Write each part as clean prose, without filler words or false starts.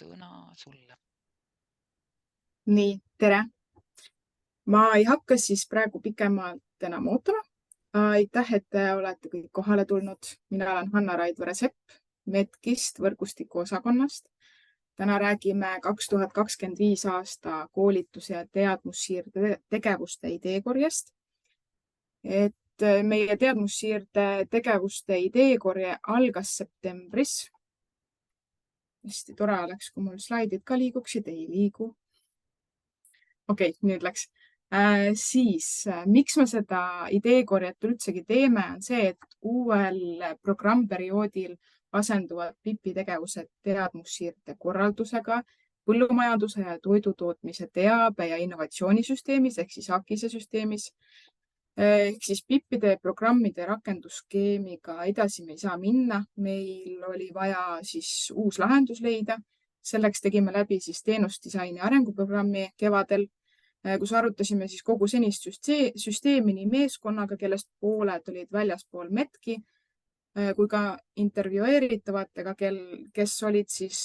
sõna sulle. Nii, tere! Ma ei hakka siis praegu pikemalt enam ootama. Aitäh, et te olete kõik kohale tulnud. Mina olen Hanna Raidvere-Sepp Medkist võrgustiku osakonnast. Täna räägime 2025 aasta koolitus- ja teadmussiirde tegevuste ideekorjest. Meie teadmussiirde tegevuste ideekorje algas septembris. Hästi tore oleks, kui mul slaidid ka liiguksid, ei liigu. Okei, nüüd läks. Siis, miks me seda ideekorjet üldsegi teeme, on see, et uuel programmperioodil asenduvad PIP-i tegevused teadmussiirde korraldusega põllumajanduse ja toidutootmise teabe- ja innovatsioonisüsteemis ehk siis AKISE süsteemis. Ehk siis PIP-ide programmide rakendusskeemiga edasi me ei saa minna. Meil oli vaja siis uus lahendus leida. Selleks tegime läbi siis teenusdisaini arenguprogrammi kevadel, kus arutasime siis kogu senist süsteemi nii meeskonnaga, kellest pooled olid väljaspool Medki, kui ka intervjueeritavatega, kes olid siis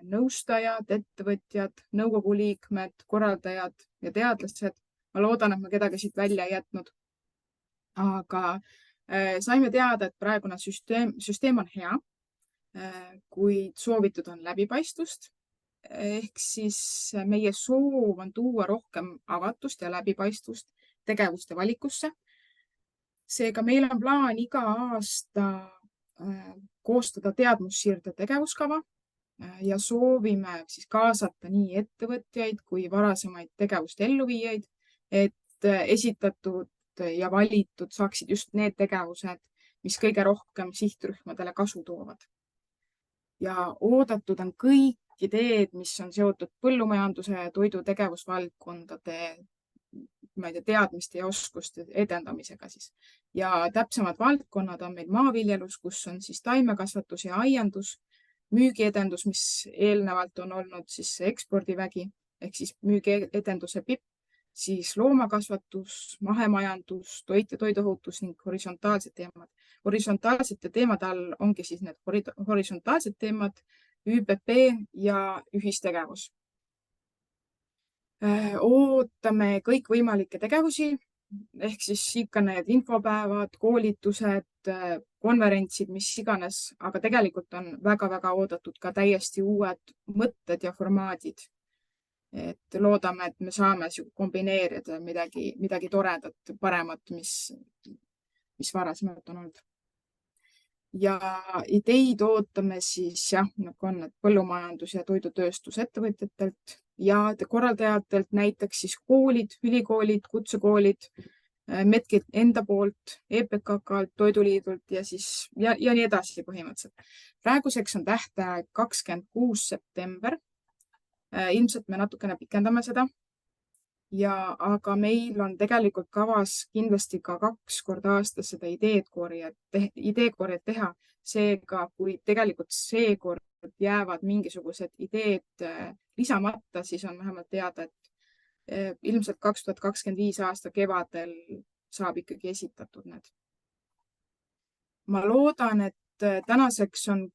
nõustajad, ettevõtjad, nõukogu liikmed, korraldajad ja teadlased. Ma loodan, et ma kedagi siit välja ei jätnud. Aga saime teada, et praegune süsteem on hea, kuid soovitud on läbipaistvust. Ehk siis meie soov on tuua rohkem avatust ja läbipaistvust tegevuste valikusse. Seega meil on plaan iga aasta koostada teadmussiirde tegevuskava ja soovime siis kaasata nii ettevõtjaid kui varasemaid tegevuste elluviijaid, et esitatud ja valitud saaksid just need tegevused, mis kõige rohkem sihtrühmadele kasu toovad. Ja oodatud on kõik ideed, mis on seotud põllumajanduse ja toidu tegevusvaldkondade teadmiste ja oskuste edendamisega siis. Ja täpsemad valdkonnad on meil maaviljelus, kus on siis taimekasvatus ja aiandus, müügiedendus, mis eelnevalt on olnud siis ekspordivägi, ehk siis müügiedenduse PIP, siis loomakasvatus, mahemajandus, toit ja toiduohutus ning horisontaalsed teemad. Horisontaalsete teemade all ongi siis need horisontaalsed teemad, ÜPP ja ühistegevus. Ootame kõikvõimalikke tegevusi, ehk siis ikka need infopäevad, koolitused, konverentsid, mis iganes, aga tegelikult on väga-väga oodatud ka täiesti uued mõtted ja formaadid. Et loodame, et me saame kombineerida midagi toredat, paremat, mis varasemalt on olnud. Ja ideid ootame siis on põllumajandus- ja toidutööstusettevõtjatelt ja korraldajatelt, näiteks siis koolid, ülikoolid, kutsekoolid, Medki enda poolt, EPKK-lt, Toiduliidult ja nii edasi põhimõtteliselt. Praeguseks on tähtaeg 26. september. Ilmselt me natukene pikendame seda. Aga meil on tegelikult kavas kindlasti ka 2 korda aastas seda ideekorjet teha. Seega, kui tegelikult seekord jäävad mingisugused ideed lisamata, siis on vähemalt teada, et ilmselt 2025 aasta kevadel saab ikkagi esitatud need. Ma loodan, et tänaseks on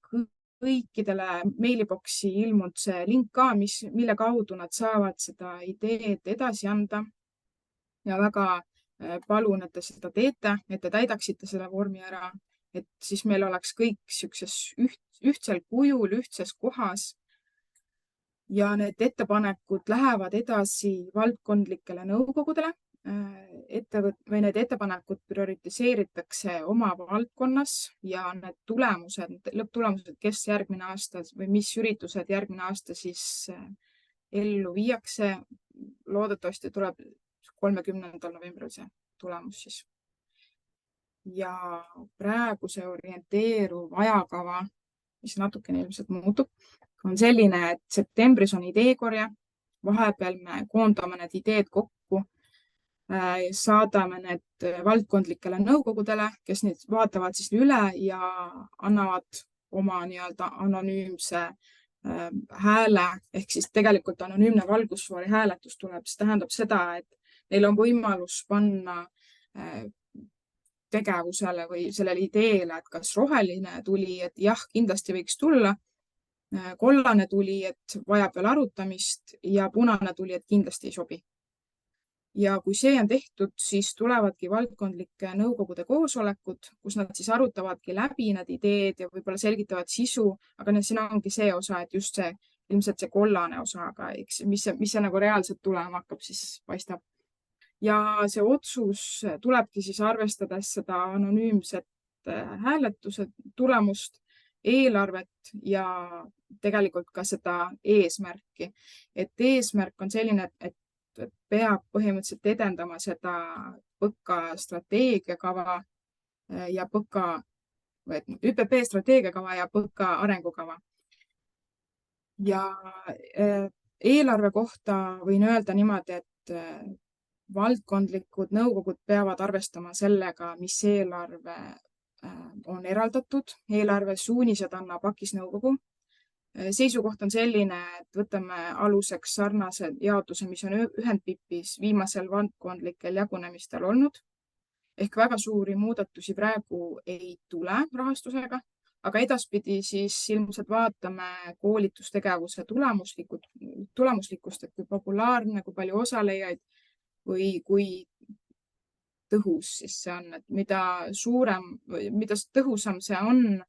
kõikidele meiliboksi ilmunud see link ka, mille kaudu nad saavad seda ideed edasi anda. Ja väga palun, et te seda teete, et te täidaksite selle vormi ära, et siis meil oleks kõik ühtsel kujul, ühtses kohas. Ja need ettepanekud lähevad edasi valdkondlikele nõukogudele. Need ettepanekud prioritiseeritakse oma valdkonnas ja need lõpptulemused, kes järgmine aasta või mis üritused järgmine aasta siis ellu viiakse. Loodetavasti tuleb 30. novembril see tulemus siis. Ja praegu see orienteeruv ajakava, mis natukene ilmselt muutub, on selline, et septembris on ideekorje. Vahepeal me koondame need ideed kokku, saadame need valdkondlikele nõukogudele, kes nüüd vaatavad siis üle ja annavad oma anonüümse hääle, ehk siis tegelikult anonüümne valgusfoori hääletus tuleb. See tähendab seda, et neil on võimalus panna tegevusele või sellele ideele, et kas roheline tuli, et jah, kindlasti võiks tulla. kollane tuli, et vajab veel arutamist ja punane tuli, et kindlasti ei sobi. Ja kui see on tehtud, siis tulevadki valdkondlike nõukogude koosolekud, kus nad siis arutavadki läbi need ideed ja võib-olla selgitavad sisu, aga siin ongi see osa, et just see, ilmselt see kollane osa, aga eks, mis see nagu reaalselt tulema hakkab, siis paistab. Ja see otsus tulebki siis arvestades seda anonüümset hääletuse tulemust, eelarvet ja tegelikult ka seda eesmärki. Et eesmärk on selline, et peab põhimõtteliselt edendama seda PõKa strateegiakava ja ÜPP strateegiakava ja PõKa arengukava. Ja eelarve kohta võin öelda niimoodi, et valdkondlikud nõukogud peavad arvestama sellega, mis eelarve on eraldatud. Eelarve suunised annab AKIS nõukogu. Seisukoht on selline, et võtame aluseks sarnase jaotuse, mis on ühendpipis viimasel valdkondlikel jagunemistel olnud. Ehk väga suuri muudatusi praegu ei tule rahastusega, aga edaspidi siis ilmselt vaatame koolitustegevuse tulemuslikkust, et kui populaarne, kui palju osalejaid või kui tõhus siis see on, et mida tõhusam see on,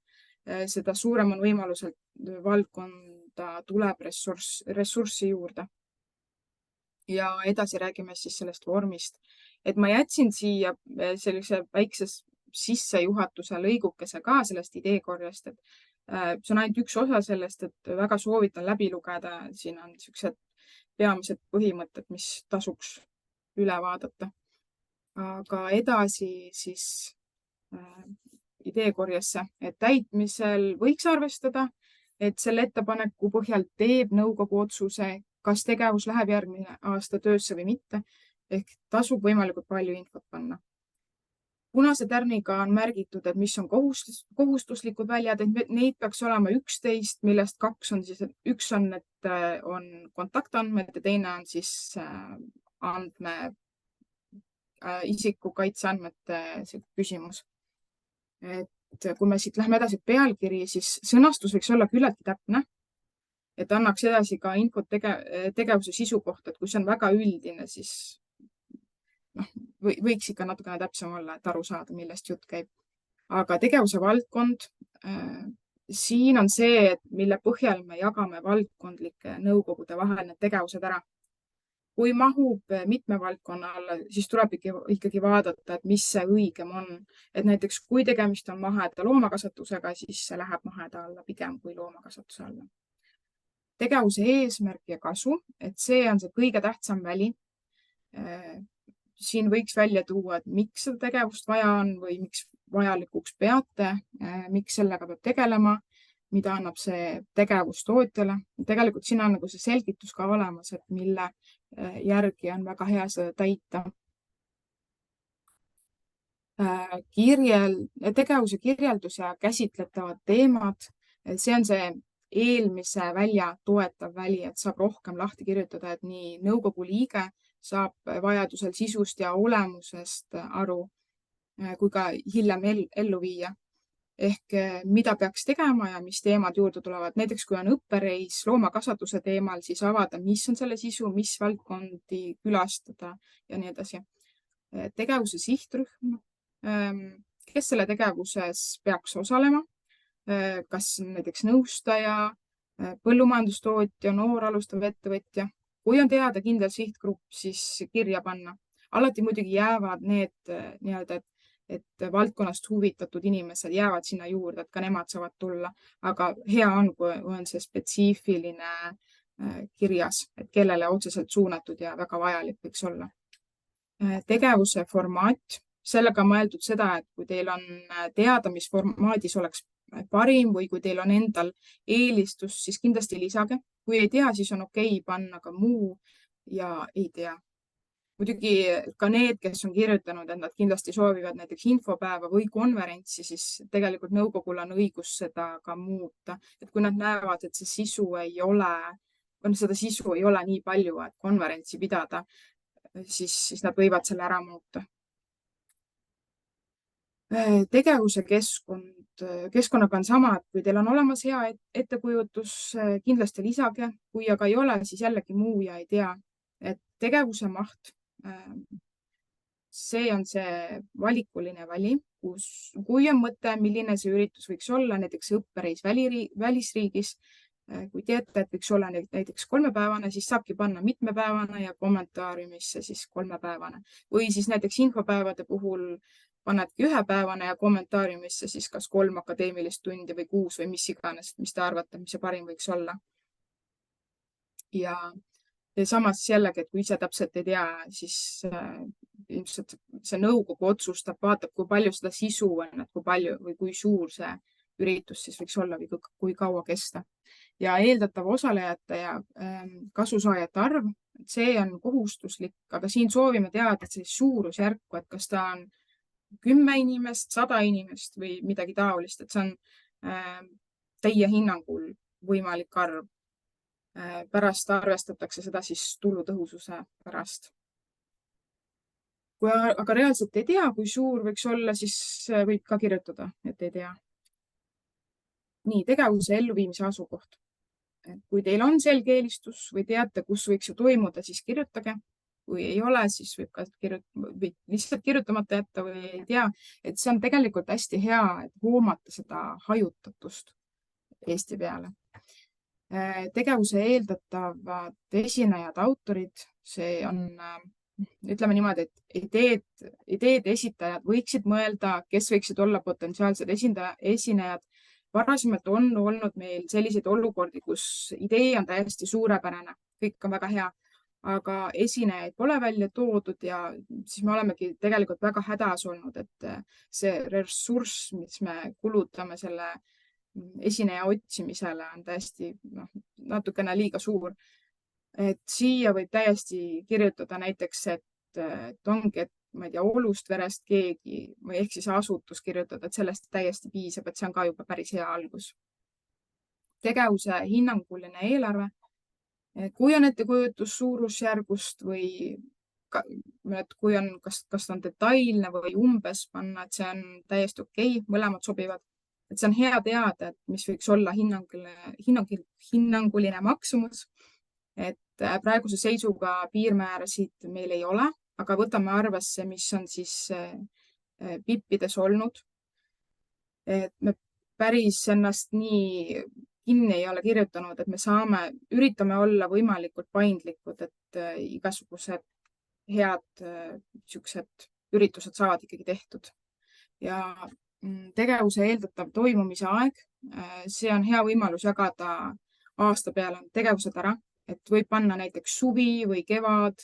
seda suurem on võimalus, et valdkonda tuleb ressurssi juurde. Ja edasi räägime siis sellest vormist. Et ma jätsin siia sellise väikse sissejuhatuse lõigukese ka sellest ideekorjast, et see on ainult üks osa sellest, et väga soovitan läbi lugeda. Siin on sellised peamised põhimõtted, mis tasuks üle vaadata. Aga edasi siis ideekorjasse, et täitmisel võiks arvestada, et selle ettepaneku põhjal teeb nõukogu otsuse, kas tegevus läheb järgmine aasta töösse või mitte, ehk tasub võimalikult palju infot panna. Punase tärniga on märgitud, et mis on kohustuslikud väljad, et neid peaks olema 11, millest 2 on siis, üks on, et on kontaktandmed ja teine on siis isikukaitseandmete küsimus. Et kui me siit läheme edasi pealkiri, siis sõnastus võiks olla küllaltki täpne, et annaks edasi ka infot tegevuse sisu kohta, et kui see on väga üldine, siis võiks ikka natukene täpsem olla, et aru saada, millest jutt käib. Aga tegevuse valdkond, siin on see, et mille põhjal me jagame valdkondlike nõukogude vahel need tegevused ära. Kui mahub mitme valdkonna alla, siis tuleb ikkagi vaadata, et mis see õigem on. Et näiteks kui tegemist on maheda loomakasvatusega, siis see läheb maheda alla pigem kui loomakasvatuse alla. Tegevuse eesmärk ja kasu, et see on see kõige tähtsam väli. Siin võiks välja tuua, et miks seda tegevust vaja on või miks vajalikuks peate, miks sellega peab tegelema, mida annab see tegevus tootjale. Tegelikult siin on nagu see selgitus ka olemas, et mille järgi on väga hea seda täita. Tegevuse kirjeldus ja käsitletavad teemad. See on see eelmise välja toetav väli, et saab rohkem lahti kirjutada, et nii nõukogu liige saab vajadusel sisust ja olemusest aru, kui ka hiljem ellu viia. Ehk mida peaks tegema ja mis teemad juurde tulevad. Näiteks kui on õppereis loomakasvatuse teemal, siis avada, mis on selle sisu, mis valdkondi külastada ja nii edasi. Tegevuse sihtrühm, kes selle tegevuses peaks osalema, kas näiteks nõustaja, põllumajandustootja, noor alustav ettevõtja. Kui on teada kindel sihtgrupp, siis kirja panna. Alati muidugi jäävad need et valdkonnast huvitatud inimesed jäävad sinna juurde, et ka nemad saavad tulla. Aga hea on, kui on see spetsiifiline kirjas, et kellele otseselt suunatud ja väga vajalik võiks olla. Tegevuse formaat, sellega on mõeldud seda, et kui teil on teada, mis formaadis oleks parim või kui teil on endal eelistus, siis kindlasti lisage. Kui ei tea, siis on okei panna ka muu ja ei tea. Muidugi ka need, kes on kirjutanud, et nad kindlasti soovivad näiteks infopäeva või konverentsi, siis tegelikult nõukogul on õigus seda ka muuta. Et kui nad näevad, et see sisu ei ole, seda sisu ei ole nii palju, et konverentsi pidada, siis nad võivad selle ära muuta. Tegevuse keskkonnaga on sama, et kui teil on olemas hea ettekujutus, kindlasti lisage, kui aga ei ole, siis jällegi muu ja ei tea, et tegevuse maht, see on see valikuline vali, kui on mõte, milline see üritus võiks olla, näiteks õppereis välisriigis, kui teate, et võiks olla näiteks 3-päevane, siis saabki panna mitmepäevane ja kommentaariumisse siis 3-päevane. Või siis näiteks infopäevade puhul panedki 1-päevane ja kommentaariumisse siis kas 3 akadeemilist tundi või 6 või mis iganes, mis te arvate, mis see parim võiks olla. Ja samas jällegi, et kui ise täpselt ei tea, siis ilmselt see nõukogu otsustab, vaatab, kui palju seda sisu on, et kui palju või kui suur see üritus siis võiks olla või kui kaua kesta. Ja eeldatav osalejate ja kasusaajate arv, see on kohustuslik, aga siin soovime teada sellist suurusjärku, et kas ta on 10 inimest, 100 inimest või midagi taolist, et see on teie hinnangul võimalik arv. Pärast arvestatakse seda siis tulutõhususe pärast. Kui aga reaalselt ei tea, kui suur võiks olla, siis võib ka kirjutada, et ei tea. Nii, tegevuse elluviimise asukoht. Kui teil on selge eelistus või teate, kus võiks ju toimuda, siis kirjutage. Kui ei ole, siis võib ka lihtsalt kirjutamata jätta või ei tea. Et see on tegelikult hästi hea, et hoomata seda hajutatust Eesti peale. Tegevuse eeldatavad esinejad, autorid, see on, ütleme niimoodi, et ideede esitajad võiksid mõelda, kes võiksid olla potentsiaalsed esinejad. Varasemalt on olnud meil selliseid olukordi, kus idee on täiesti suurepärane, kõik on väga hea, aga esinejaid pole välja toodud ja siis me olemegi tegelikult väga hädas olnud, et see ressurss, mis me kulutame selle esineja otsimisele, on täiesti natukene liiga suur. Et siia võib täiesti kirjutada näiteks, et ongi, et ma ei tea, Olust verest keegi või ehk siis asutus kirjutada, et sellest täiesti piisab, et see on ka juba päris hea algus. Tegevuse hinnanguline eelarve. Kui on ettekujutus suurusjärgust või kui on, kas on detailne või umbes panna, et see on täiesti okei, mõlemad sobivad. Et see on hea teada, et mis võiks olla hinnanguline maksumus. Et praeguse seisuga piirmäärasid meil ei ole, aga võtame arvesse, mis on siis PIP-ides olnud. Et me päris ennast nii kinni ei ole kirjutanud, et me üritame olla võimalikult paindlikud, et igasugused head siuksed üritused saavad ikkagi tehtud. Ja tegevuse eeldatav toimumise aeg, see on hea võimalus jagada aasta peale tegevused ära, et võib panna näiteks suvi või kevad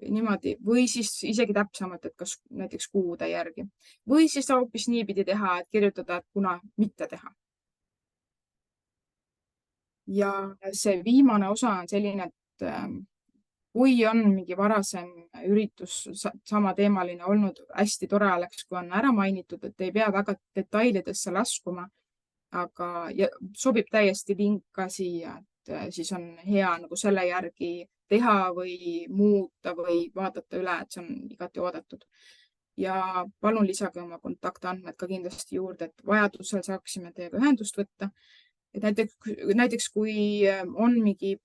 niimoodi, või siis isegi täpsemalt, et kas näiteks kuude järgi. Või siis hoopis niipidi teha, et kirjutada, et kuna mitte teha. Ja see viimane osa on selline, et kui on mingi varasem üritus samateemaline olnud, hästi tore oleks, kui on ära mainitud, et ei pea väga detailidesse laskuma, aga sobib täiesti link ka siia, et siis on hea nagu selle järgi teha või muuta või vaadata üle, et see on igati oodatud. Ja palun lisage oma kontaktandmed ka kindlasti juurde, et vajadusel saaksime teiega ühendust võtta. Et näiteks kui on mingi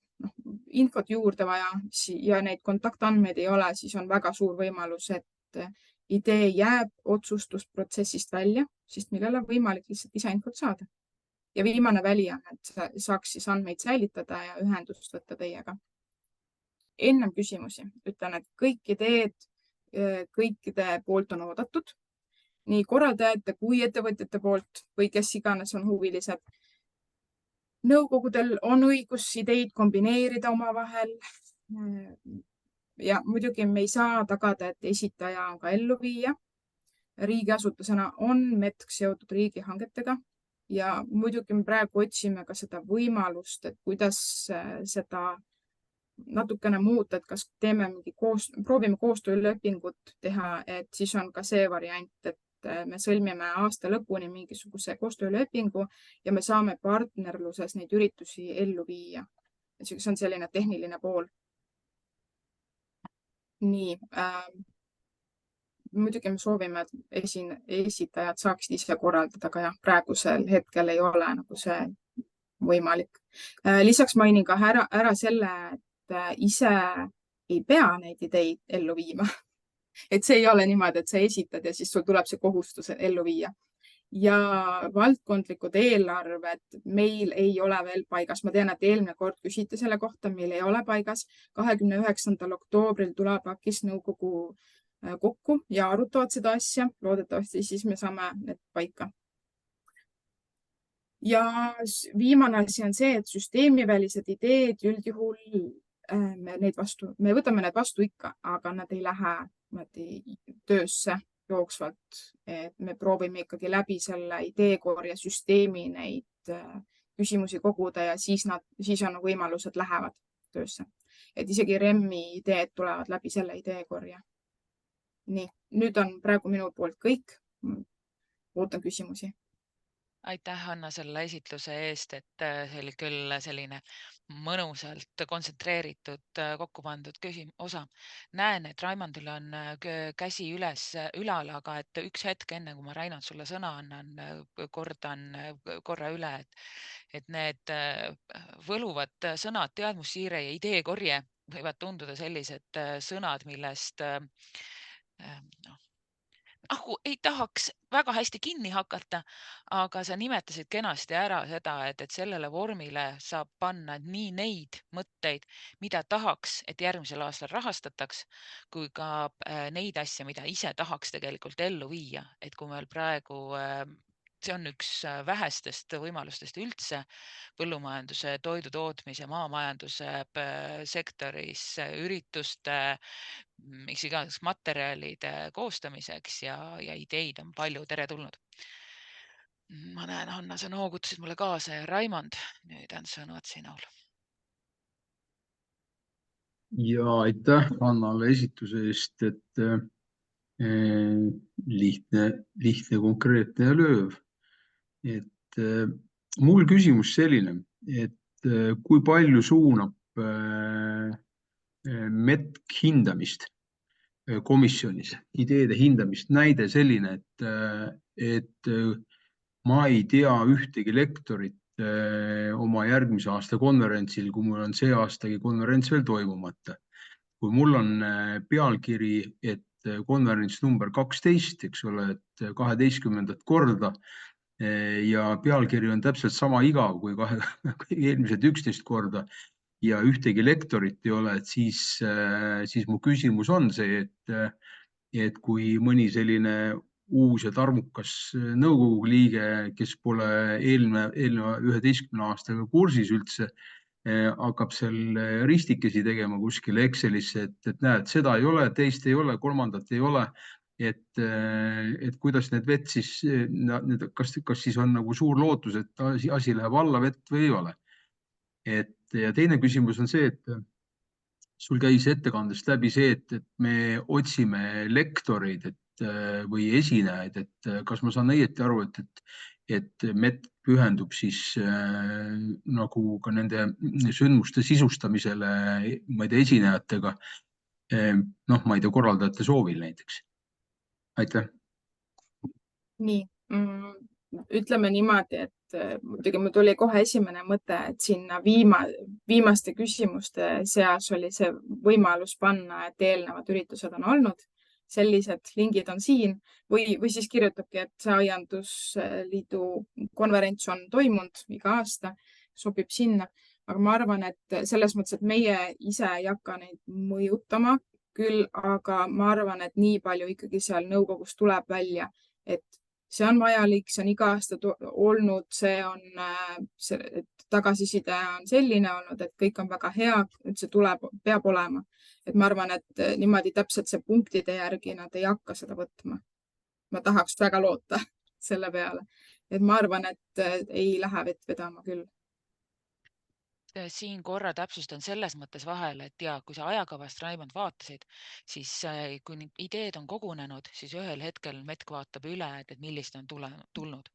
infot juurde vaja ja neid kontaktandmeid ei ole, siis on väga suur võimalus, et idee jääb otsustusprotsessist välja, sest millel on võimalik lihtsalt lisainfot saada. Ja viimane väli on, et saaks siis andmeid säilitada ja ühendust võtta teiega. Ennem küsimusi ütlen, et kõik ideed kõikide poolt on oodatud, nii korraldajate kui ettevõtjate poolt või kes iganes on huvilised. Nõukogudel on õigus ideid kombineerida omavahel. Ja muidugi me ei saa tagada, et esitaja on ka elluviija. Riigiasutusena on METK seotud riigihangetega ja muidugi me praegu otsime ka seda võimalust, et kuidas seda natukene muuta, et kas proovime koostöölepingut teha, et siis on ka see variant, et me sõlmime aasta lõpuni mingisuguse koostöölepingu ja me saame partnerluses neid üritusi ellu viia. See on selline tehniline pool. Nii. muidugi me soovime, et esitajad saaksid ise korraldada, aga jah, praegusel hetkel ei ole nagu see võimalik. Lisaks mainin ka ära selle, et ise ei pea neid ideid ellu viima. Et see ei ole niimoodi, et sa esitad ja siis sul tuleb see kohustus ellu viia. Ja valdkondlikud eelarved meil ei ole veel paigas. Ma tean, et eelmine kord küsiti selle kohta, meil ei ole paigas. 29. oktoobril tuleb AKIS nõukogu kokku ja arutavad seda asja. Loodetavasti siis me saame need paika. Ja viimane asi on see, et süsteemivälised ideed üldjuhul me võtame need vastu ikka, aga nad ei lähe töösse jooksvalt. Et me proovime ikkagi läbi selle ideekorje süsteemi neid küsimusi koguda ja siis on võimalused lähevad töösse. Et isegi REM-i ideed tulevad läbi selle ideekorje. Nii, nüüd on praegu minu poolt kõik. Ootan küsimusi. Aitäh, Hanna, selle esitluse eest, et see oli küll selline mõnusalt kontsentreeritud kokku pandud osa. Näen, et Raimondil on käsi ülal, aga et üks hetk enne, kui ma Raimond sulle sõna annan, kordan korra üle, et need võluvad sõnad, teadmussiire ja ideekorje võivad tunduda sellised sõnad, millest ei tahaks väga hästi kinni hakata, aga sa nimetasid kenasti ära seda, et sellele vormile saab panna nii neid mõtteid, mida tahaks, et järgmisel aastal rahastataks, kui ka neid asja, mida ise tahaks tegelikult ellu viia. Et kui meil praegu see on üks vähestest võimalustest üldse põllumajanduse, toidutootmise, maamajanduse sektoris ürituste, miks iganes materjalide koostamiseks ja ideid on palju teretulnud. Ma näen, Hanna, sa noogutasid mulle kaasa ja Raimond, nüüd on sõnad sinul. Ja aitäh Hannale esituse eest, et lihtne, konkreetne ja lööv. Et mul küsimus selline, et kui palju suunab METK hindamist komisjonis, ideede hindamist, näide selline, et ma ei tea ühtegi lektorit oma järgmise aasta konverentsil, kui mul on see aastagi konverents veel toimumata. Kui mul on pealkiri, et konverents number 12, eks ole, et 12. korda ja pealkiri on täpselt sama igav kui eelmised 11 korda ja ühtegi lektorit ei ole, et siis mu küsimus on see, et kui mõni selline uus ja tarmukas nõukogu liige, kes pole eelneva 11 aastaga kursis üldse, hakkab seal ristikesi tegema kuskile Excelisse, et näed, seda ei ole, teist ei ole, kolmandat ei ole. Et kuidas need vett siis, kas siis on nagu suur lootus, et asi läheb alla vett või ei ole? Ja teine küsimus on see, et sul käis ettekandest läbi see, et me otsime lektoreid või esinejaid, et kas ma saan õieti aru, et MET pühendub siis nagu ka nende sündmuste sisustamisele, ma ei tea, esinejatega, ma ei tea, korraldajate soovil näiteks. Aitäh. Nii, ütleme niimoodi, et muidugi mul tuli kohe esimene mõte, et sinna viimaste küsimuste seas oli see võimalus panna, et eelnevad üritused on olnud. Sellised lingid on siin või siis kirjutabki, et see Aiandusliidu konverents on toimunud iga aasta, sobib sinna. Aga ma arvan, et selles mõttes, et meie ise ei hakka neid mõjutama küll, aga ma arvan, et nii palju ikkagi seal nõukogus tuleb välja, et see on vajalik, see on iga aasta olnud, et tagasiside on selline olnud, et kõik on väga hea, et see peab olema. Et ma arvan, et niimoodi täpselt see punktide järgi nad ei hakka seda võtma. Ma tahaks väga loota selle peale. Et ma arvan, et ei lähe vett vedama küll. Siin korra täpsustan selles mõttes vahele, et ja kui sa ajakavast, Raimond, vaatasid, siis kui need ideed on kogunenud, siis ühel hetkel Metk vaatab üle, et millised on tulnud.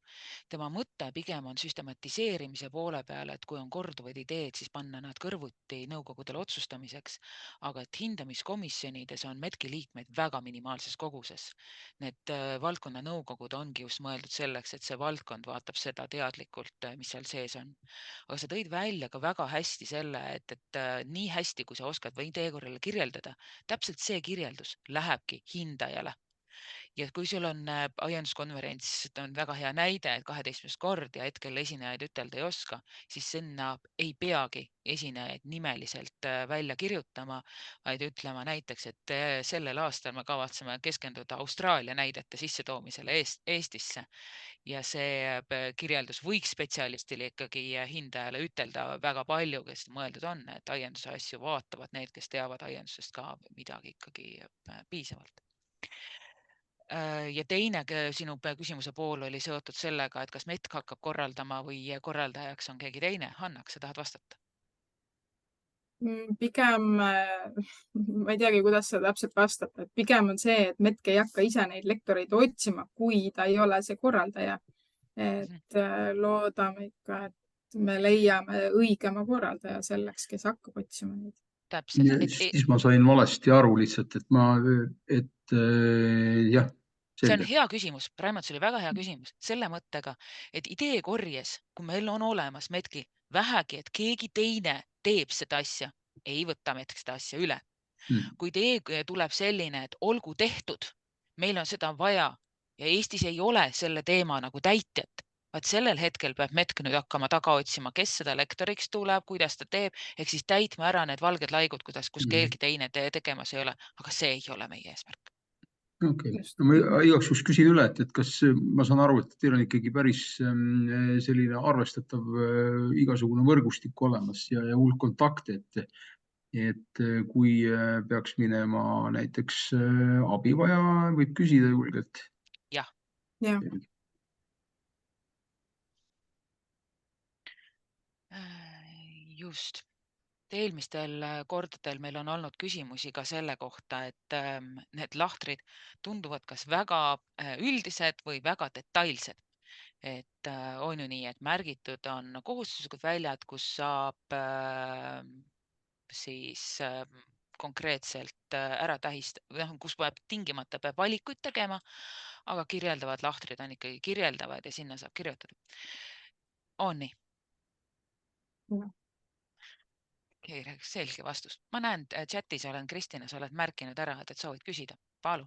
Tema mõte pigem on süstematiseerimise poole peale, et kui on korduvad ideed, siis panna nad kõrvuti nõukogudele otsustamiseks, aga et hindamiskomisjonides on Metki liikmeid väga minimaalses koguses. Need valdkonna nõukogud ongi just mõeldud selleks, et see valdkond vaatab seda teadlikult, mis seal sees on. Aga sa tõid välja ka väga hästi selle, et nii hästi, kui sa oskad või teekorrale kirjeldada, täpselt see kirjeldus lähebki hindajale. Ja kui sul on aianduskonverents, ta on väga hea näide, et 12. kord ja hetkel esinejaid ütelda ei oska, siis sinna ei peagi esinejaid nimeliselt välja kirjutama, vaid ütlema näiteks, et sellel aastal me kavatseme keskenduda Austraalia näidete sissetoomisele Eestisse. Ja see kirjeldus võiks spetsialistile ikkagi hindajale ütelda väga palju, kes mõeldud on, et aianduse asju vaatavad need, kes teavad aiandusest ka midagi ikkagi piisavalt. Ja teine sinu küsimuse pool oli seotud sellega, et kas Metk hakkab korraldama või korraldajaks on keegi teine. Hanna, kas sa tahad vastata? Pigem, ma ei teagi, kuidas sa täpselt vastata, et pigem on see, et Metk ei hakka ise neid lektoreid otsima, kui ta ei ole see korraldaja. Et loodame ikka, et me leiame õigema korraldaja selleks, kes hakkab otsima neid. Täpselt. Siis ma sain valesti aru lihtsalt, et jah, see on selge. hea küsimus. Raimond, see oli väga hea küsimus selle mõttega, et ideekorjes, kui meil on olemas Metkil vähegi, et keegi teine teeb seda asja, ei võta Metk seda asja üle. Kui idee tuleb selline, et olgu tehtud, meil on seda vaja ja Eestis ei ole selle teema nagu täitjat, vaid sellel hetkel peab Metk nüüd hakkama taga otsima, kes seda lektoriks tuleb, kuidas ta teeb, ehk siis täitma ära need valged laigud, kus keegi teine tegemas ei ole, aga see ei ole meie eesmärk. Okay. No, ma igaks juhuks küsin üle, et kas ma saan aru, et teil on ikkagi päris selline arvestatav igasugune võrgustik olemas ja hulk kontakte, et kui peaks minema näiteks abi vaja, võib küsida julgelt. Jah. Just. Eelmistel kordadel meil on olnud küsimusi ka selle kohta, et need lahtrid tunduvad kas väga üldised või väga detailsed. Et on ju nii, et märgitud on kohustuslikud väljad, kus saab siis konkreetselt ära kus tingimata peab valikuid tegema, aga kirjeldavad lahtrid on ikkagi kirjeldavad ja sinna saab kirjutada. On nii? Selge vastus. Ma näen chatis olen, Kristina, sa oled märkinud ära, et soovid küsida. Palun.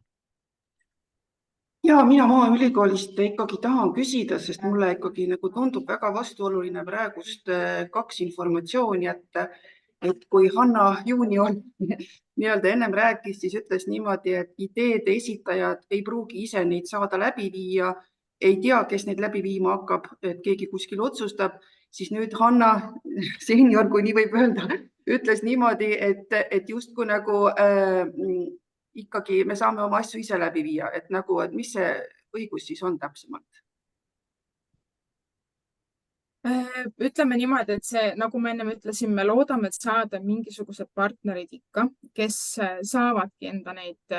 Ja mina Maaülikoolist ikkagi tahan küsida, sest mulle ikkagi nagu tundub väga vastuoluline praegust kaks informatsiooni, et kui Hanna Juunior nii-öelda ennem rääkis, siis ütles niimoodi, et ideede esitajad ei pruugi ise neid saada läbi viia, ei tea, kes neid läbi viima hakkab, et keegi kuskil otsustab, siis nüüd Hanna Senior, kui nii võib öelda, ütles niimoodi, et justkui nagu ikkagi me saame oma asju ise läbi viia, et mis see õigus siis on täpsemalt? Ütleme niimoodi, et see, nagu me ennem ütlesin, me loodame saada mingisugused partnerid ikka, kes saavadki enda neid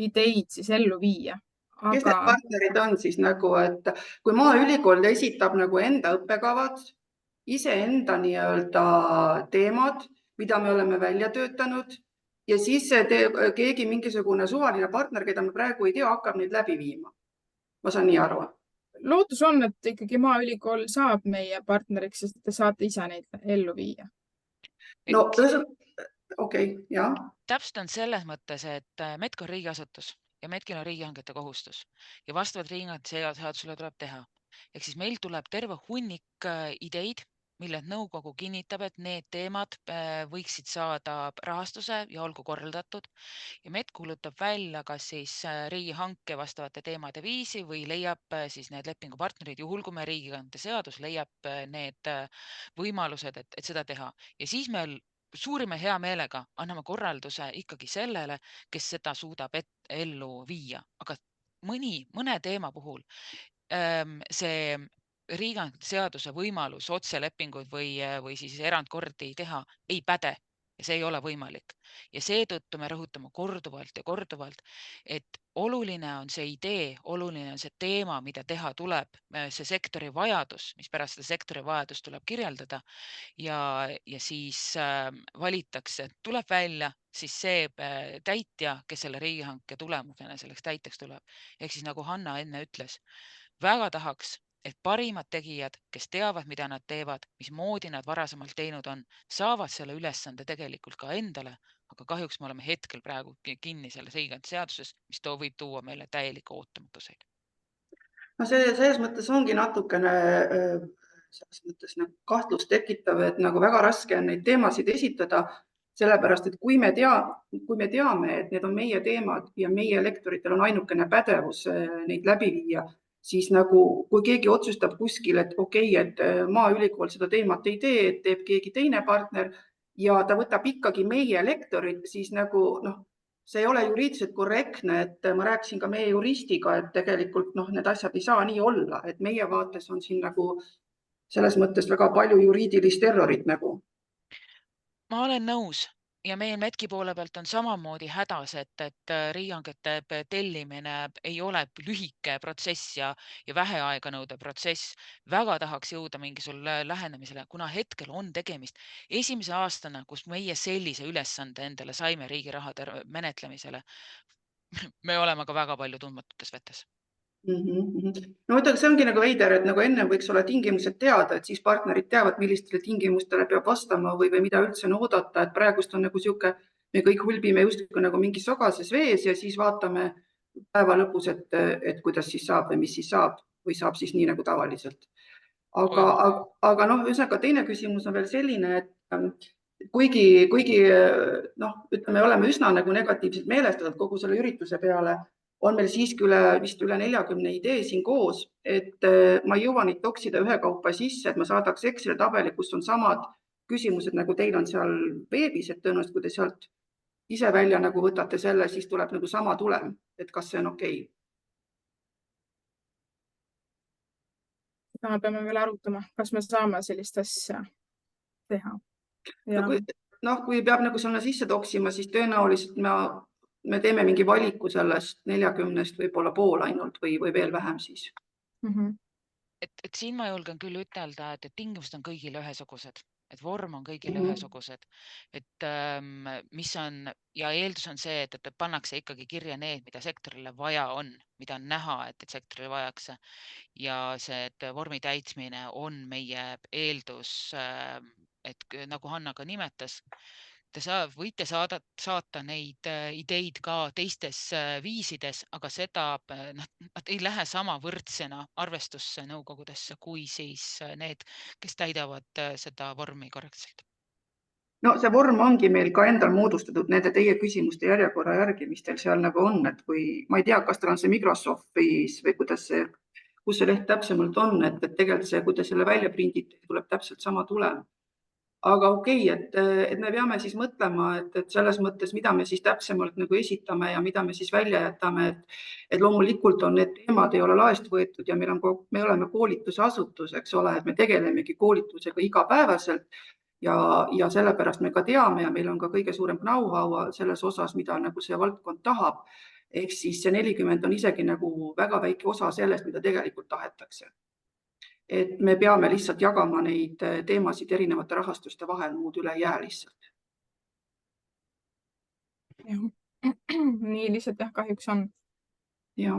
ideid siis ellu viia. Kes need partnerid on siis et kui Maaülikool esitab nagu enda õppekavad, iseenda nii-öelda teemad, mida me oleme välja töötanud ja siis keegi mingisugune suvaline partner, keda me praegu ei tea, hakkab neid läbi viima. Ma saan nii aru. Lootus on, et ikkagi Maaülikool saab meie partneriks, sest te saate ise neid ellu viia. No, okei, jah. Täpselt on selles mõttes, et Metk on riigiasutus ja Metkil on riigihangete kohustus ja vastavalt riigihangete seadusele tuleb teha. Ehk siis meil tuleb terve hunnik ideid, mille nõukogu kinnitab, et need teemad võiksid saada rahastuse ja olgu korraldatud. Ja Metk kuulutab välja kas siis riigihanke vastavate teemade viisi või leiab siis need lepingupartnerid, juhul kui me riigihangete seadus leiab need võimalused, et seda teha. Ja siis meil suurima hea meelega anname korralduse ikkagi sellele, kes seda suudab ellu viia. Aga mõne teema puhul see riigihangete seaduse võimalus otselepinguid või siis erandkordi teha ei päde ja see ei ole võimalik. Ja seetõttu me rõhutame korduvalt ja korduvalt, et oluline on see idee, oluline on see teema, mida teha tuleb, see sektori vajadus, mis pärast seda sektori vajadust tuleb kirjeldada ja siis valitakse, tuleb välja siis see täitja, kes selle riigihanke tulemusena selleks täitjaks tuleb. Ehk siis nagu Hanna enne ütles, väga tahaks, et parimad tegijad, kes teavad, mida nad teevad, mismoodi nad varasemalt teinud on, saavad selle ülesande tegelikult ka endale, aga kahjuks me oleme hetkel praegu kinni selles riigihangete seaduses, mis võib tuua meile täielikke ootamatuseid. No selles mõttes ongi natukene selles mõttes nagu kahtlust tekitav, et nagu väga raske on neid teemasid esitada, sellepärast, et kui me teame, et need on meie teemad ja meie lektoritel on ainukene pädevus neid läbi viia, siis nagu kui keegi otsustab kuskil, et okei, et Maaülikool seda teemat ei tee, et teeb keegi teine partner ja ta võtab ikkagi meie lektorid, siis nagu see ei ole juriidiliselt korrektne, et ma rääkisin ka meie juristiga, et tegelikult need asjad ei saa nii olla, et meie vaates on siin nagu selles mõttes väga palju juriidilist errorit nagu. Ma olen nõus ja meie METki poole pealt on samamoodi hädas, et riigihangete tellimine ei ole lühike protsess ja vähe aega nõudev protsess. Väga tahaks jõuda mingisugusele lähenemisele, kuna hetkel on tegemist esimese aastana, kus meie sellise ülesande endale saime riigi rahade menetlemisele. Me oleme ka väga palju tundmatutes vetes. No mõtlen, see ongi nagu veider, et nagu enne võiks olla tingimused teada, et siis partnerid teavad, millistele tingimustele peab vastama või mida üldse oodata, et praegust on nagu sihuke, me kõik hulbime justkui nagu mingis sogases vees ja siis vaatame päeva lõpus, et kuidas siis saab või mis siis saab või saab siis nii nagu tavaliselt. Aga ühesõnaga teine küsimus on veel selline, et kuigi ütleme, oleme üsna nagu negatiivselt meelestatud kogu selle ürituse peale, on meil siiski vist üle 40 idee siin koos, et ma ei jõua neid toksida ühekaupa sisse, et ma saadaks Exceli tabeli, kus on samad küsimused, nagu teil on seal veebis, et tõenäoliselt, kui te sealt ise välja nagu võtate selle, siis tuleb nagu sama tulem, et kas see on okei? Seda peame veel arutama, kas me saame sellist asja teha. Kui peab nagu sinna sisse toksima, siis tõenäoliselt me teeme mingi valiku sellest 40-st võib-olla pool ainult või veel vähem siis. Et siin ma julgen küll ütelda, et tingimused on kõigile ühesugused, et vorm on kõigile ühesugused, et mis on ja eeldus on see, et pannakse ikkagi kirja need, mida sektorile vaja on, mida on näha, et sektorile vajakse ja see, et vormi täitmine on meie eeldus, et nagu Hanna ka nimetas, te võite saata neid ideid ka teistes viisides, aga seda nad ei lähe sama võrdsena arvestusse nõukogudesse kui siis need, kes täidavad seda vormi korrektselt. No see vorm ongi meil ka endal moodustatud nende teie küsimuste järjekorra järgi, mis teil seal nagu on, et kui ma ei tea, kas tal on see Microsoftis või kus see leht täpsemalt on, et tegelikult see, kui te selle välja prindite, tuleb täpselt sama tulem. Aga okei, et me peame siis mõtlema, et selles mõttes, mida me siis täpsemalt nagu esitame ja mida me siis välja jätame, et loomulikult on need teemad ei ole laest võetud ja me oleme koolitusasutus, eks ole, et me tegelemegi koolitusega igapäevaselt ja sellepärast me ka teame ja meil on ka kõige suurem know-how selles osas, mida nagu see valdkond tahab. Ehk siis see 40 on isegi nagu väga väike osa sellest, mida tegelikult tahetakse. Et me peame lihtsalt jagama neid teemasid erinevate rahastuste vahel, muud üle jää lihtsalt. Nii lihtsalt jah, kahjuks on. Ja,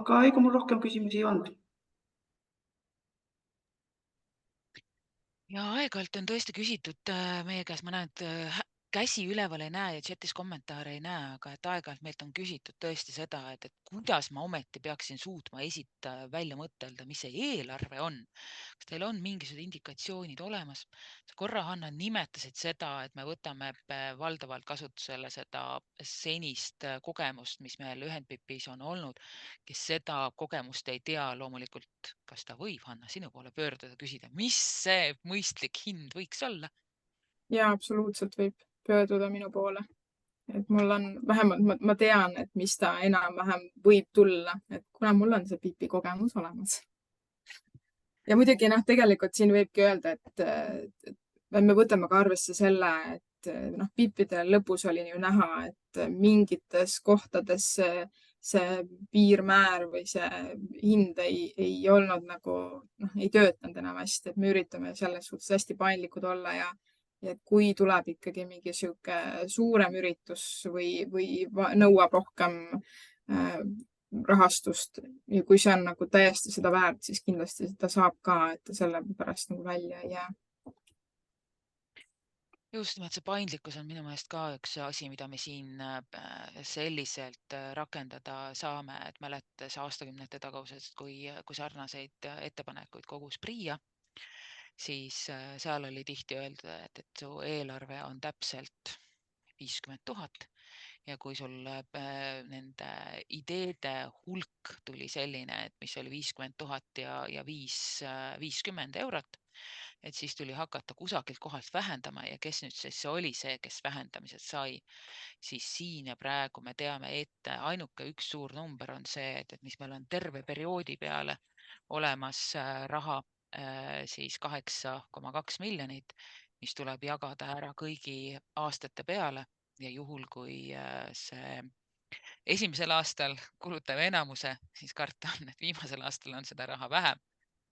aga ega mul rohkem küsimusi ei olnud. Ja aeg-ajalt on tõesti küsitud meie käes, ma näen, et käsi üleval ei näe ja chatis kommentaare ei näe, aga et aeg-ajalt meilt on küsitud tõesti seda, et kuidas ma ometi peaksin suutma välja mõtelda, mis see eelarve on. Kas teil on mingisugused indikatsioonid olemas? Korra Hanna nimetasid seda, et me võtame valdavalt kasutusele seda senist kogemust, mis meil Ühendpipis on olnud, kes seda kogemust ei tea loomulikult, kas ta võib, Hanna, sinu poole pöörduda, küsida, mis see mõistlik hind võiks olla? Ja absoluutselt võib pöörduda minu poole. Et mul on vähemalt, ma tean, et mis ta enam-vähem võib tulla, et kuna mul on see pipi kogemus olemas. ja muidugi tegelikult siin võibki öelda, et me võtame ka arvesse selle, et PIP-ide lõpus oli ju näha, et mingites kohtades see piirmäär või see hind ei olnud nagu, ei töötanud enam hästi, et me üritame selles suhtes hästi paindlikud olla ja kui tuleb ikkagi mingi sihuke suurem üritus või nõuab rohkem rahastust ja kui see on nagu täiesti seda väärt, siis kindlasti seda saab ka, et ta selle pärast nagu välja ei jää. Just nimelt see paindlikkus on minu meelest ka üks asi, mida me siin selliselt rakendada saame, et mäletas aastakümnete tagusest, kui sarnaseid ettepanekuid kogus PRIA, siis seal oli tihti öelda, et su eelarve on täpselt 50 000 ja kui sul nende ideede hulk tuli selline, et mis oli 50 000 ja 50 eurot, et siis tuli hakata kusagilt kohalt vähendama ja kes nüüd siis oli see, kes vähendamised sai, siis siin ja praegu me teame ette, ainuke üks suur number on see, et mis meil on terve perioodi peale olemas raha siis 8,2 miljonit, mis tuleb jagada ära kõigi aastate peale ja juhul, kui see esimesel aastal kulutame enamuse, siis karta on, et viimasel aastal on seda raha vähem.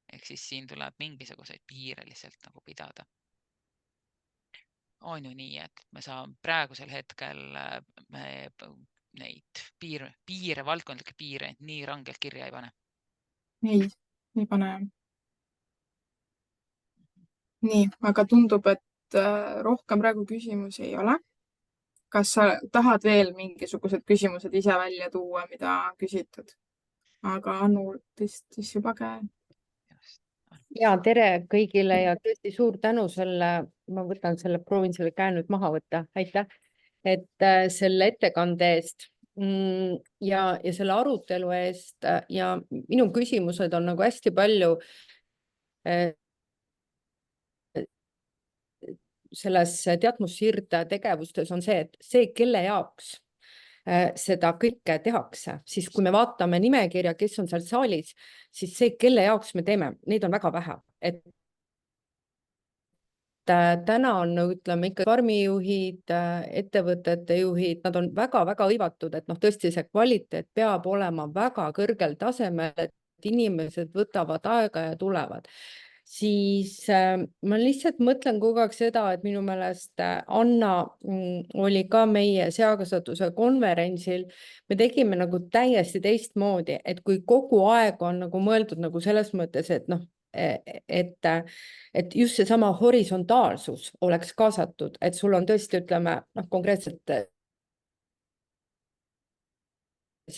Ehk siis siin tuleb mingisuguseid piire lihtsalt nagu pidada. On ju nii, et me saame praegusel hetkel neid piire, valdkondlikke piire nii rangelt kirja ei pane. Ei pane. Nii, aga tundub, et rohkem praegu küsimusi ei ole. Kas sa tahad veel mingisugused küsimused ise välja tuua, mida küsitud? Aga Anu tõstis juba käe. Ja tere kõigile ja tõesti suur tänu selle, ma võtan selle, proovin selle käe nüüd maha võtta. Aitäh, et selle ettekande eest ja selle arutelu eest ja minu küsimused on nagu hästi palju selles teadmussiirde tegevustes on see, et see, kelle jaoks seda kõike tehakse, siis kui me vaatame nimekirja, kes on seal saalis, siis see, kelle jaoks me teeme, neid on väga vähe. Et täna on, ütleme, ikka farmijuhid, ettevõtete juhid, nad on väga-väga hõivatud, et tõesti see kvaliteet peab olema väga kõrgel tasemel, et inimesed võtavad aega ja tulevad. Siis ma lihtsalt mõtlen kogu aeg seda, et minu meelest Anna oli ka meie seakasvatuse konverentsil. Me tegime nagu täiesti teistmoodi, et kui kogu aeg on nagu mõeldud nagu selles mõttes, et just seesama horisontaalsus oleks kaasatud, et sul on tõesti, ütleme, konkreetselt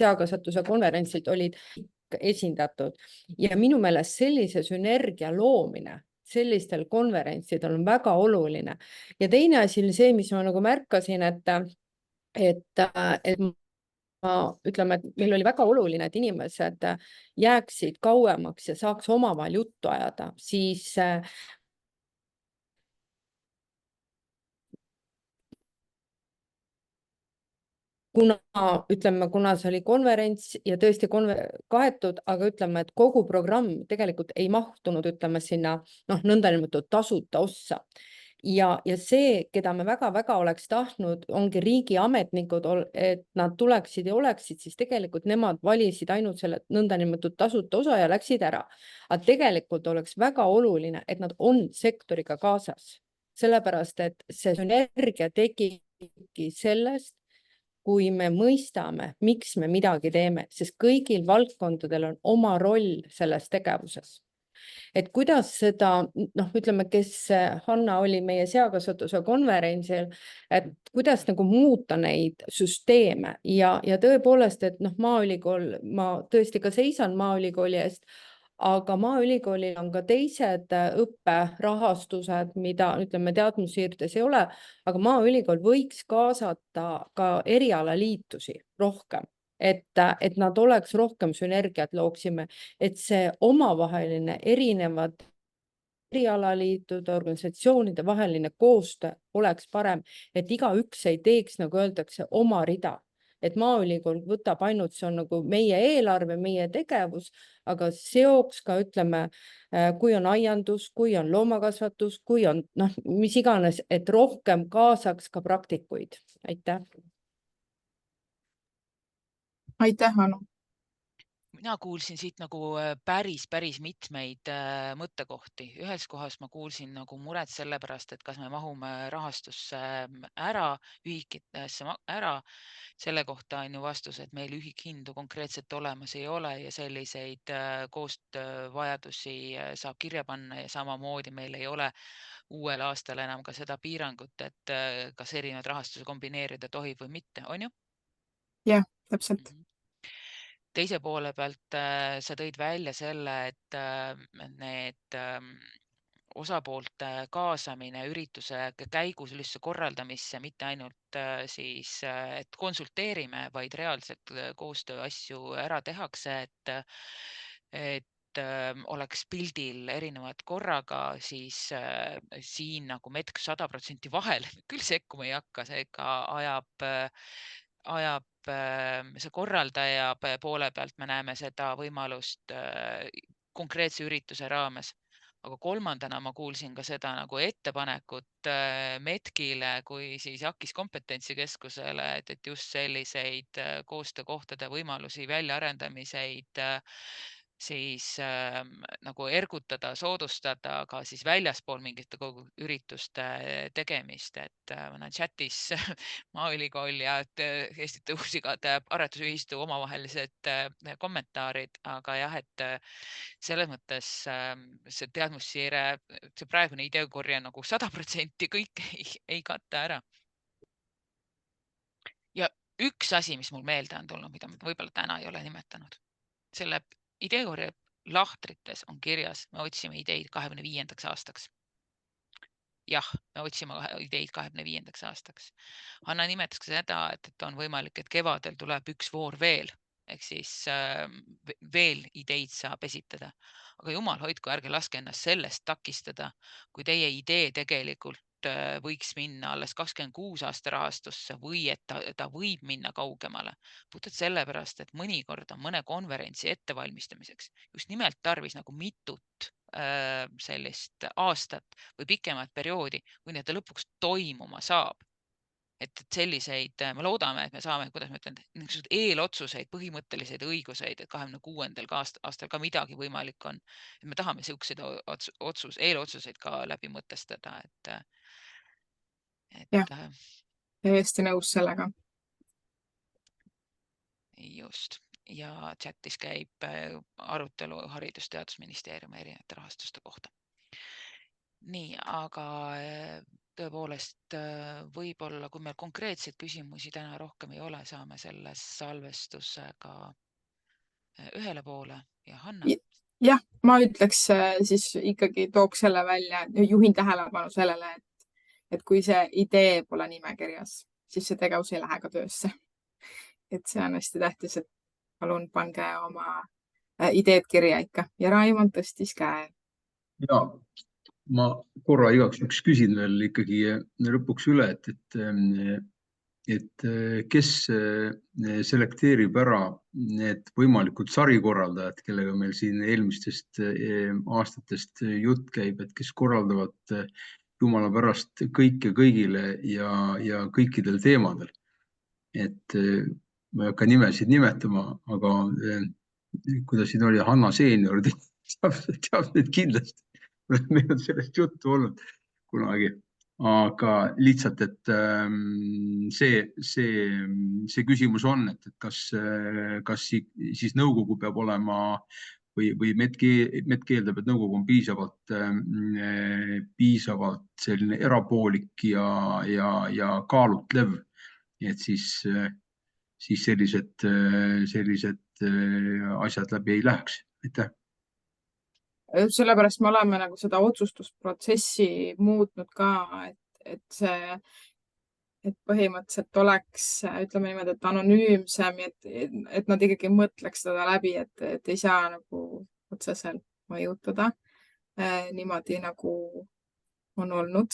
seakasvatuse konverentsilt olid esindatud ja minu meelest sellise sünergia loomine sellistel konverentsidel on väga oluline. Ja teine asi oli see, mis ma nagu märkasin, et ma ütleme, et meil oli väga oluline, et inimesed jääksid kauemaks ja saaks omavahel juttu ajada, siis kuna see oli konverents ja tõesti kaetud, aga ütleme, et kogu programm tegelikult ei mahtunud, ütleme, sinna nõndanimetatud tasuta ossa. Ja see, keda me väga-väga oleks tahtnud, ongi riigiametnikud, et nad tuleksid ja oleksid, siis tegelikult nemad valisid ainult selle nõndanimetatud tasuta osa ja läksid ära. Aga tegelikult oleks väga oluline, et nad on sektoriga kaasas. Sellepärast, et see sünergia tekibki sellest, kui me mõistame, miks me midagi teeme, sest kõigil valdkondadel on oma roll selles tegevuses. Et kuidas seda, ütleme, kes Hanna oli meie seakasvatuse konverentsil, et kuidas nagu muuta neid süsteeme ja tõepoolest, et Maaülikool, ma tõesti ka seisan Maaülikooli eest, aga Maaülikoolil on ka teised õpperahastused, mida, ütleme, teadmussiirdes ei ole, aga Maaülikool võiks kaasata ka erialaliitusi rohkem, et nad oleks rohkem sünergiat looksime, et see omavaheline erinevad erialaliitude, organisatsioonide vaheline koostöö oleks parem, et igaüks ei teeks, nagu öeldakse, oma rida. et Maaülikool võtab ainult, see on nagu meie eelarve, meie tegevus, aga seoks ka, ütleme, kui on aiandus, kui on loomakasvatus, kui on mis iganes, et rohkem kaasaks ka praktikuid. Aitäh. Aitäh, Anu. Mina kuulsin siit nagu päris mitmeid mõttekohti. Ühes kohas ma kuulsin nagu muret selle pärast, et kas me mahume rahastusse ära, ühikitesse ära. Selle kohta on ju vastus, et meil ühikhindu konkreetselt olemas ei ole ja selliseid koostöövajadusi saab kirja panna ja samamoodi meil ei ole uuel aastal enam ka seda piirangut, et kas erinevad rahastuse kombineerida tohib või mitte, on ju? Jah, täpselt. Teise poole pealt sa tõid välja selle, et need osapoolte kaasamine ürituse käigus lihtsalt korraldamisse, mitte ainult siis, et konsulteerime, vaid reaalselt koostööasju ära tehakse, et oleks pildil erinevad korraga, siis siin nagu metk 100% vahel küll sekkuma ei hakka, seega ajab see korraldaja poole pealt, me näeme seda võimalust konkreetse ürituse raames. Aga kolmandana ma kuulsin ka seda nagu ettepanekut METKile kui siis AKIS kompetentsikeskusele, et just selliseid koostöökohtade võimalusi väljaarendamiseid siis nagu ergutada, soodustada ka siis väljaspool mingite ürituste tegemist, et ma näen chatis Maaülikool ja Eesti Tõusigade aretusühistu omavahelised kommentaarid, aga jah, et selles mõttes see teadmussiire, see praegune ideekorje nagu 100% kõik ei katta ära. Ja üks asi, mis mul meelde on tulnud, mida ma võib-olla täna ei ole nimetanud, selle ideekorje lahtrites on kirjas, me otsime ideid 25. aastaks. Jah, me otsime ideid 25. aastaks. Hanna nimetas ka seda, et on võimalik, et kevadel tuleb üks voor veel, ehk siis veel ideid saab esitada. Aga jumal hoidku, ärge laske ennast sellest takistada, kui teie idee tegelikult võiks minna alles 26 aasta rahastusse või et ta võib minna kaugemale. Puhtalt sellepärast, et mõnikord on mõne konverentsi ettevalmistamiseks just nimelt tarvis nagu mitut sellist aastat või pikemat perioodi, kui need lõpuks toimuma saab. Et selliseid, me loodame, et me saame, kuidas ma ütlen, niisugused eelotsuseid, põhimõtteliseid õiguseid, et 26. aastal ka midagi võimalik on. Et me tahame selliseid eelotsuseid ka läbi mõtestada, täiesti nõus sellega. Just. Ja chatis käib arutelu Haridus- ja Teadusministeeriumi erinevate rahastuste kohta. Nii, aga tõepoolest võib-olla, kui meil konkreetseid küsimusi täna rohkem ei ole, saame selle salvestusega ühele poole ja Hanna. Jah, ma ütleks siis ikkagi tooks selle välja, juhin tähelepanu sellele, et kui see idee pole nimekirjas, siis see tegevus ei lähe ka töösse. Et see on hästi tähtis, et palun pange oma ideed kirja ikka. Ja Raimond tõstis käe. Ja, ma korra igaks üks küsin veel ikkagi lõpuks üle, et kes selekteerib ära need võimalikud sarikorraldajad, kellega meil siin eelmistest aastatest jutt käib, et kes korraldavad jumala pärast kõike kõigile ja kõikidel teemadel. Et ma ei hakka nimesid nimetama, aga kuidas siin oli, Hanna seenior teab need kindlasti. Meil on sellest juttu olnud kunagi, aga lihtsalt, et see küsimus on, et kas siis nõukogu peab olema või METK eeldab, et nõukogu on piisavalt selline erapoolik ja kaalutlev, et siis sellised asjad läbi ei läheks. Aitäh. Sellepärast me oleme nagu seda otsustusprotsessi muutnud ka, et põhimõtteliselt oleks, ütleme niimoodi, et anonüümsem, et nad ikkagi mõtleks seda läbi, et ei saa nagu otseselt mõjutada niimoodi nagu on olnud.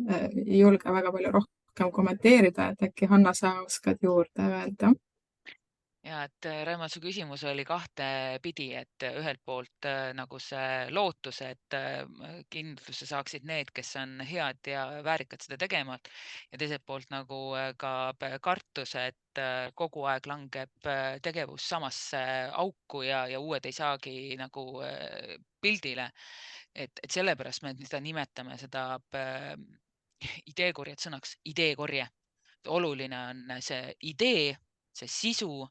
Ei julge väga palju rohkem kommenteerida, et äkki Hanna, sa oskad juurde öelda? Ja et Raimond, su küsimus oli kahte pidi, et ühelt poolt nagu see lootus, et kindlustuse saaksid need, kes on head ja väärikad seda tegema, ja teiselt poolt nagu ka kartus, et kogu aeg langeb tegevus samasse auku ja uued ei saagi nagu pildile. Et sellepärast me seda nimetame seda ideekorjet sõnaks ideekorje. Oluline on see idee, see sisu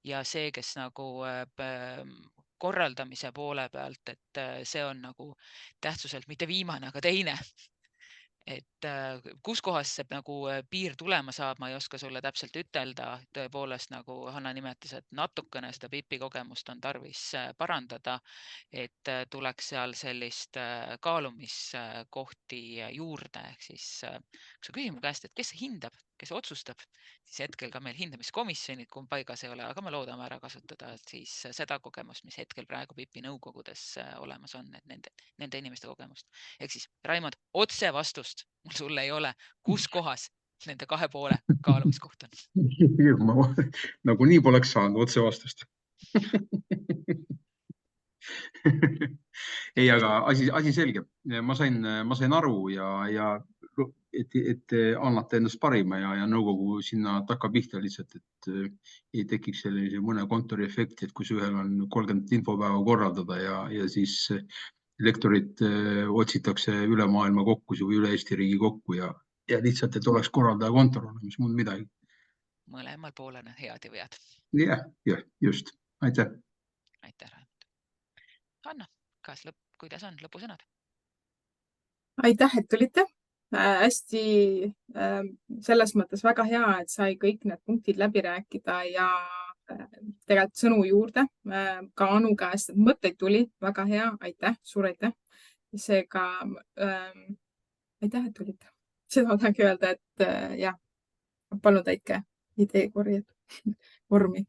ja see, kes nagu korraldamise poole pealt, et see on nagu tähtsuselt mitte viimane, aga teine. Et kus kohas see nagu piir tulema saab, ma ei oska sulle täpselt ütelda. Tõepoolest, nagu Hanna nimetas, et natukene seda PIP-i kogemust on tarvis parandada, et tuleks seal sellist kaalumiskohti juurde. Ehk siis, kui sa küsid mu käest, et kes hindab, kes otsustab, siis hetkel ka meil hindamiskomisjonid, kui paigas ei ole, aga me loodame ära kasutada siis seda kogemust, mis hetkel praegu PIP-i nõukogudes olemas on, et nende inimeste kogemust. Ehk siis, Raimond, otse vastust mul sulle ei ole, kus kohas nende kahe poole kaalumiskoht on. Ma nagunii poleks saanud otse vastust. Ei, aga asi selge. Ma sain aru ja et te annate endast parima ja nõukogu sinna takkapihta lihtsalt, et ei tekiks sellise mõne kontori efekti, et kus ühel on 30 infopäeva korraldada ja siis lektorid otsitakse üle maailma kokku või üle Eesti riigi kokku ja lihtsalt, et oleks korraldaja kontor olemas, muud midagi. Mõlemal poolel on head ja vead. Jah, just. Aitäh. Aitäh, Raimond. Hanna, kuidas on lõpusõnad? Aitäh, et tulite. Hästi selles mõttes väga hea, et sai kõik need punktid läbi rääkida ja tegelikult sõnu juurde. Ka Anu käest mõtteid tuli. Väga hea. Aitäh, suur aitäh. Seega aitäh, et tulite. Seda ma tahangi öelda, et palun täitke ideekorjed vormi.